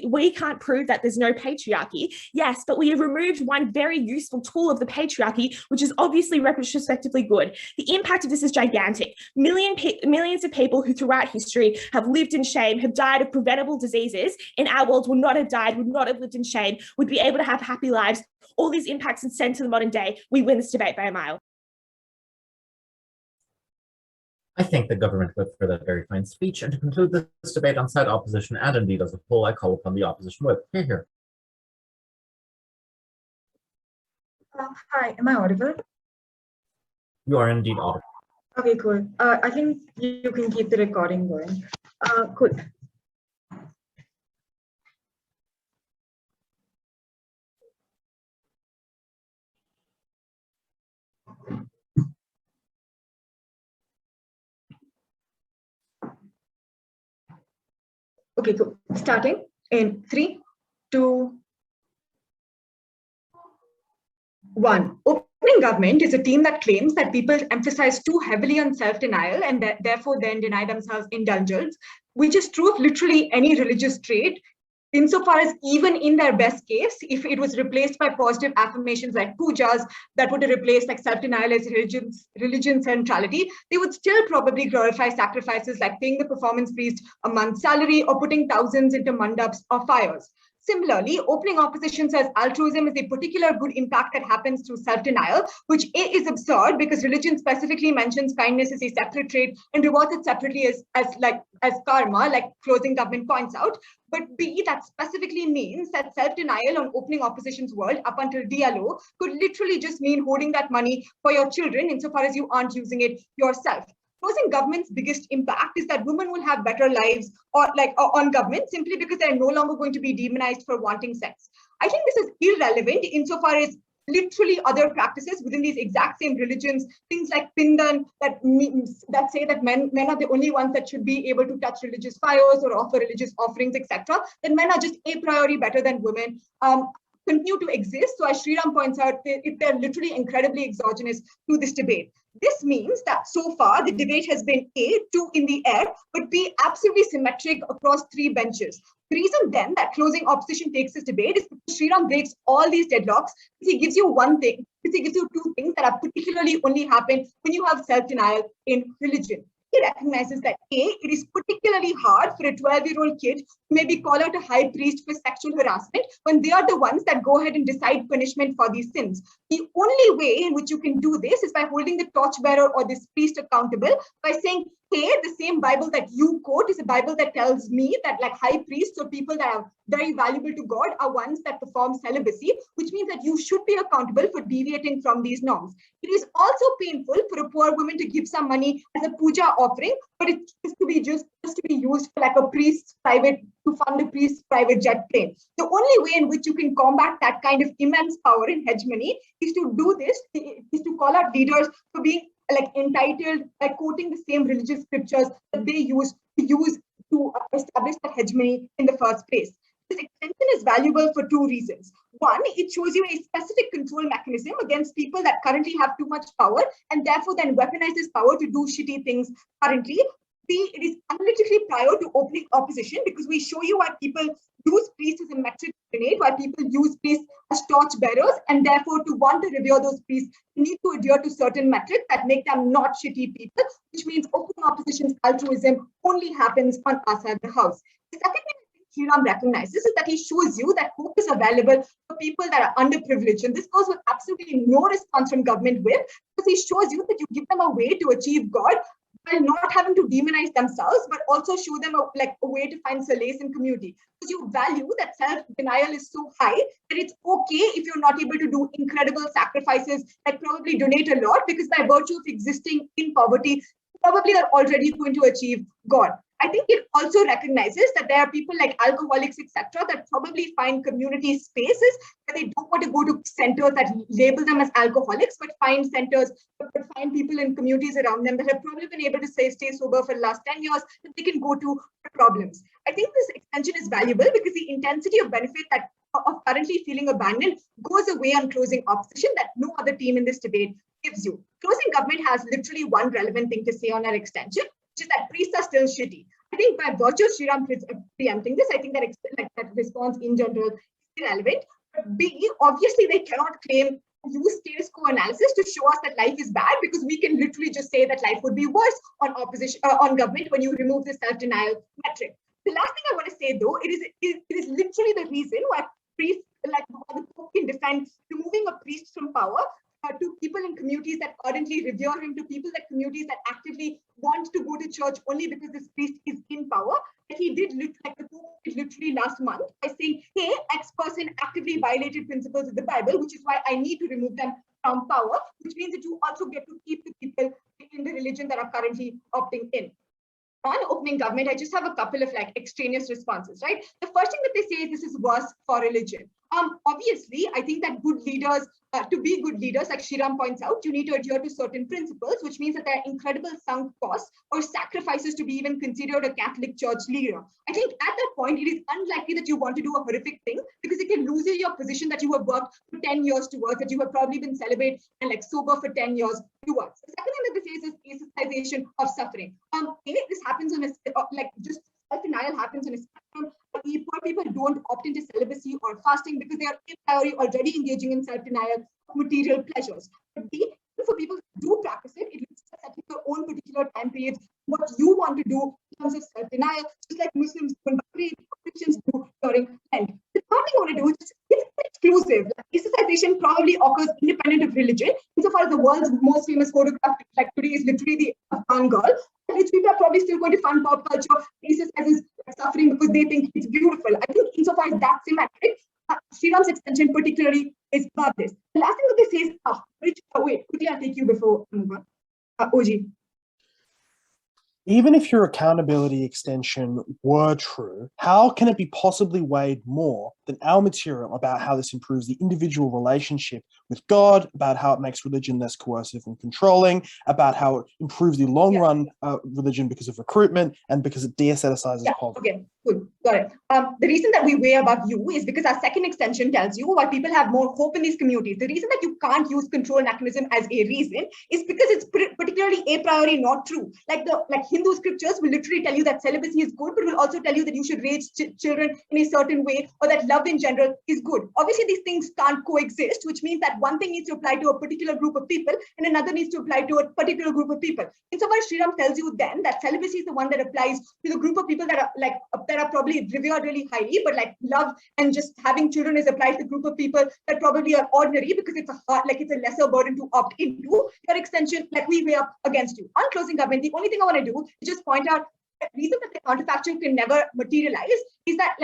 we can't prove that there's no patriarchy. Yes, but we have removed one very useful tool of the patriarchy, which is obviously retrospectively good. The impact of this is gigantic. Millions of people who throughout history have lived in shame, have died of preventable diseases in our world would not have died, would not have lived in shame, would be able to have happy lives. All these impacts extend to the modern day. We win this debate by a mile. I thank the government whip for that very fine speech, and to conclude this debate on side opposition and indeed as a whole, I call upon the opposition whip. Here. Hi, am I audible? You are indeed audible. Okay, cool. I think you can keep the recording going. Cool. Okay, cool. Starting in 3, 2, 1. Opening government is a team that claims that people emphasize too heavily on self-denial and that therefore then deny themselves indulgence, which is true of literally any religious trait, insofar as even in their best case, if it was replaced by positive affirmations like pujas that would replace like self-denial as religion centrality, they would still probably glorify sacrifices like paying the performance priest a month's salary or putting thousands into mandaps or fires. Similarly, opening opposition says altruism is a particular good impact that happens through self-denial, which A is absurd because religion specifically mentions kindness as a separate trait and rewards it separately as karma, like closing government points out. But B, that specifically means that self-denial on opening opposition's world up until DLO could literally just mean hoarding that money for your children insofar as you aren't using it yourself. Closing government's biggest impact is that women will have better lives on government simply because they're no longer going to be demonized for wanting sex. I think this is irrelevant insofar as literally other practices within these exact same religions, things like Pindan that say that men are the only ones that should be able to touch religious fires or offer religious offerings, etc., then men are just a priori better than women. Continue to exist. So as Sriram points out, they're literally incredibly exogenous to this debate. This means that so far the debate has been A, 2 in the air, but B, absolutely symmetric across 3 benches. The reason then that closing opposition takes this debate is because Sriram breaks all these deadlocks because he gives you one thing, because he gives you 2 things that are particularly only happen when you have self-denial in religion. He recognizes that A, it is particularly hard for a 12-year-old kid to maybe call out a high priest for sexual harassment when they are the ones that go ahead and decide punishment for these sins. The only way in which you can do this is by holding the torchbearer or this priest accountable by saying, hey, the same Bible that you quote is a Bible that tells me that like high priests or people that are very valuable to God are ones that perform celibacy, which means that you should be accountable for deviating from these norms. It is also painful for a poor woman to give some money as a puja offering, but it is to be just to be used for like a priest's private, to fund a priest's private jet plane. The only way in which you can combat that kind of immense power and hegemony is to do this, is to call out leaders for being like entitled by quoting the same religious scriptures that they use to establish that hegemony in the first place. This extension is valuable for 2 reasons. One, it shows you a specific control mechanism against people that currently have too much power and therefore then weaponize this power to do shitty things currently. B, it is analytically prior to opening opposition because we show you why people use priests as a metric grenade, why people use priests as torch bearers, and therefore to want to revere those priests, you need to adhere to certain metrics that make them not shitty people, which means opening opposition's altruism only happens on our side of the house. The second thing Sriram recognizes is that he shows you that hope is available for people that are underprivileged. And this goes with absolutely no response from government with, because he shows you that you give them a way to achieve God while not having to demonize themselves, but also show them a way to find solace in community. Because you value that self-denial is so high that it's okay if you're not able to do incredible sacrifices, like probably donate a lot, because by virtue of existing in poverty, probably are already going to achieve God. I think it also recognizes that there are people like alcoholics, etc., that probably find community spaces where they don't want to go to centers that label them as alcoholics, but find people in communities around them that have probably been able to stay sober for the last 10 years that they can go to for problems. I think this extension is valuable because the intensity of benefit that of currently feeling abandoned goes away on closing opposition that no other team in this debate gives you. Closing government has literally one relevant thing to say on our extension, which is that priests are still shitty. I think by virtue of Sriram preempting this, I think that response in general is irrelevant. But B, obviously they cannot claim use status quo analysis to show us that life is bad, because we can literally just say that life would be worse on opposition on government when you remove the self-denial metric. The last thing I want to say though, it is literally the reason why priests the Pope can defend removing a priest from power to people in communities that ardently revere him, to people that communities that actively want to go to church only because this priest is in power. And he did the Pope did literally last month by saying, hey, X person actively violated principles of the Bible, which is why I need to remove them from power, which means that you also get to keep the people in the religion that are currently opting in. On opening government, I just have a couple of extraneous responses, right? The first thing that they say is this is worse for religion. Obviously, I think that good leaders, to be good leaders, like Sriram points out, you need to adhere to certain principles, which means that there are incredible sunk costs or sacrifices to be even considered a Catholic Church leader. I think at that point, it is unlikely that you want to do a horrific thing because it can lose you your position that you have worked for 10 years towards, that you have probably been celibate and like sober for 10 years towards. The second thing that this is ascetization of suffering. This happens on a, like just self-denial happens on a spectrum. Poor people don't opt into celibacy or fasting because they are a priori already engaging in self-denial of material pleasures. But for people who do practice it, it looks at setting your own particular time periods, what you want to do in terms of self-denial, just like Muslims do, Christians do during Lent. The third thing I want to do is it's exclusive. Like, ascetization probably occurs independent of religion. Insofar as the world's most famous photograph like today is literally the Afghan girl, which people are probably still going to fund pop culture as suffering because they think it's beautiful. I think insofar as that's symmetric, Sriram's extension particularly is about this. The last thing that they say is, wait, quickly I'll take you before I move on. OG. Even if your accountability extension were true, how can it be possibly weighed more than our material about how this improves the individual relationship with God, about how it makes religion less coercive and controlling, about how it improves the long-run religion because of recruitment, and because it de-asceticizes poverty? Okay, good, got it. The reason that we weigh above you is because our second extension tells you why people have more hope in these communities. The reason that you can't use control anachronism as a reason is because it's particularly a priori not true. Like Hindu scriptures will literally tell you that celibacy is good, but will also tell you that you should raise children in a certain way, or that love in general is good. Obviously, these things can't coexist, which means that one thing needs to apply to a particular group of people and another needs to apply to a particular group of people. Insofar as Sriram tells you then that celibacy is the one that applies to the group of people that are probably revered really highly, but like love and just having children is applied to the group of people that probably are ordinary because it's a lesser burden to opt into. Your extension, we weigh up against you. On closing government, the only thing I want to do is just point out the reason that the counterfactual can never materialize is that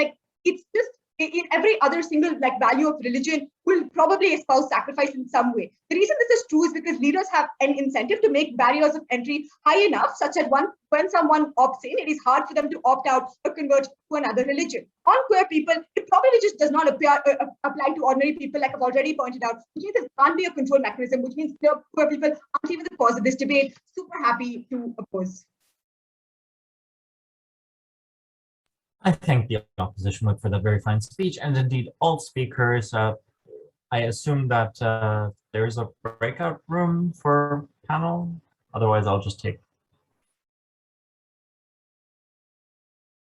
it's just in every other single value of religion will probably espouse sacrifice in some way. The reason this is true is because leaders have an incentive to make barriers of entry high enough such that when someone opts in, it is hard for them to opt out or convert to another religion. On queer people, it probably just does not apply to ordinary people, like I've already pointed out, which means there can't be a control mechanism, which means queer people aren't even the cause of this debate. Super happy to oppose. I thank the opposition for that very fine speech, and indeed all speakers. I assume that there is a breakout room for panel. Otherwise, I'll just take